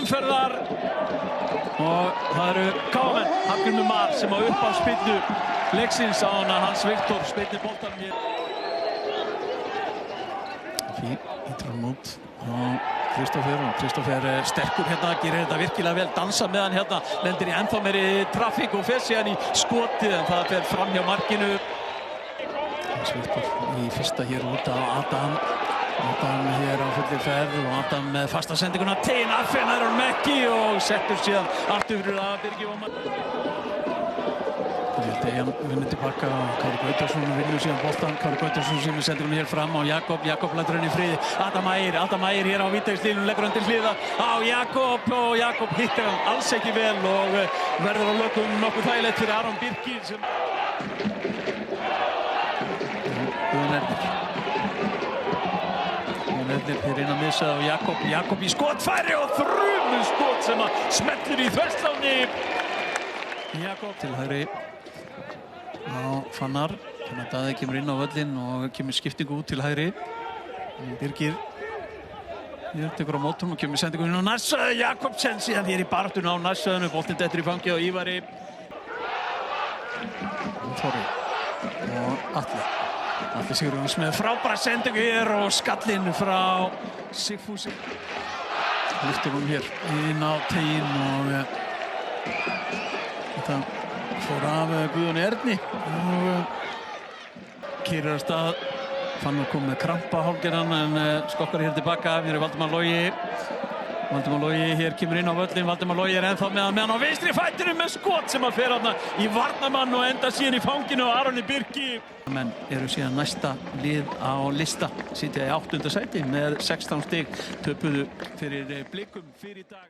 umferðar og það eru KM Hallgrímur Mar sem á uppáspilnu leiksins á hana Hans Viktor spillir boltanum hér. Ítur hann út og Kristófer sterkur hérna, gerir þetta virkilega vel, dansa með hann hérna, lendir í ennþá meiri trafík og fer síðan í skotið en það fer fram hjá markinu. Hans Viktor í fyrsta hér út á Adam hér á fullir ferð og Adam með fasta sendinguna til Afenar og Mekki og settur síðan aftur fyrir að Birgi Ómar. Dejan vinnur tilbaka og Kári Gautarsson vinnur síðan boltan. Kári Gautarsson sem sendir hún hér fram á Jakob lætur henni í friði. Adam Ægir hér á vítateigslínunum leggur hann til hliðar á Jakob og Jakob hittir hann alls ekki vel og verður á lokum nokkuð þægilegt fyrir Aron Birkir sem Guðjón Ernir reyna að missa og Jakob í skotfæri og þrumu skot sem að smellir í þversláni. Jakob til hægri á Fannar, þannig að Daði kemur inn á völlinn og kemur skiptingu út til hægri. Birgir tekur á mótum og kemur sendingu inn á nærstöðu. Jakobsen síðan hér í baráttunni á nærstöðunu, boltinn dettur í fangið á Ívari. Þorri og Atli Sigurjóns með frábæra sendingu hér og skallinn frá Sigfúsi. Lyftir hún hér inn á teginn og þetta fór af Guðjóni Erni og keyrir af stað. Fannar kom með krampa hálfgerðan en skokkar hér tilbaka. Hér er Valdimar Logi hér kemur inn á völlinn. Valdimar Logi er ennþá með hann á vinstri fætinum með skot sem að fer þarna í varnarmann og enda síðan í fanginu á Aroni Birki. Menn eru síðan næsta lið á lista, sitja í 8. sæti með 16 stig, töpuðu fyrir Blikum fyrir í dag.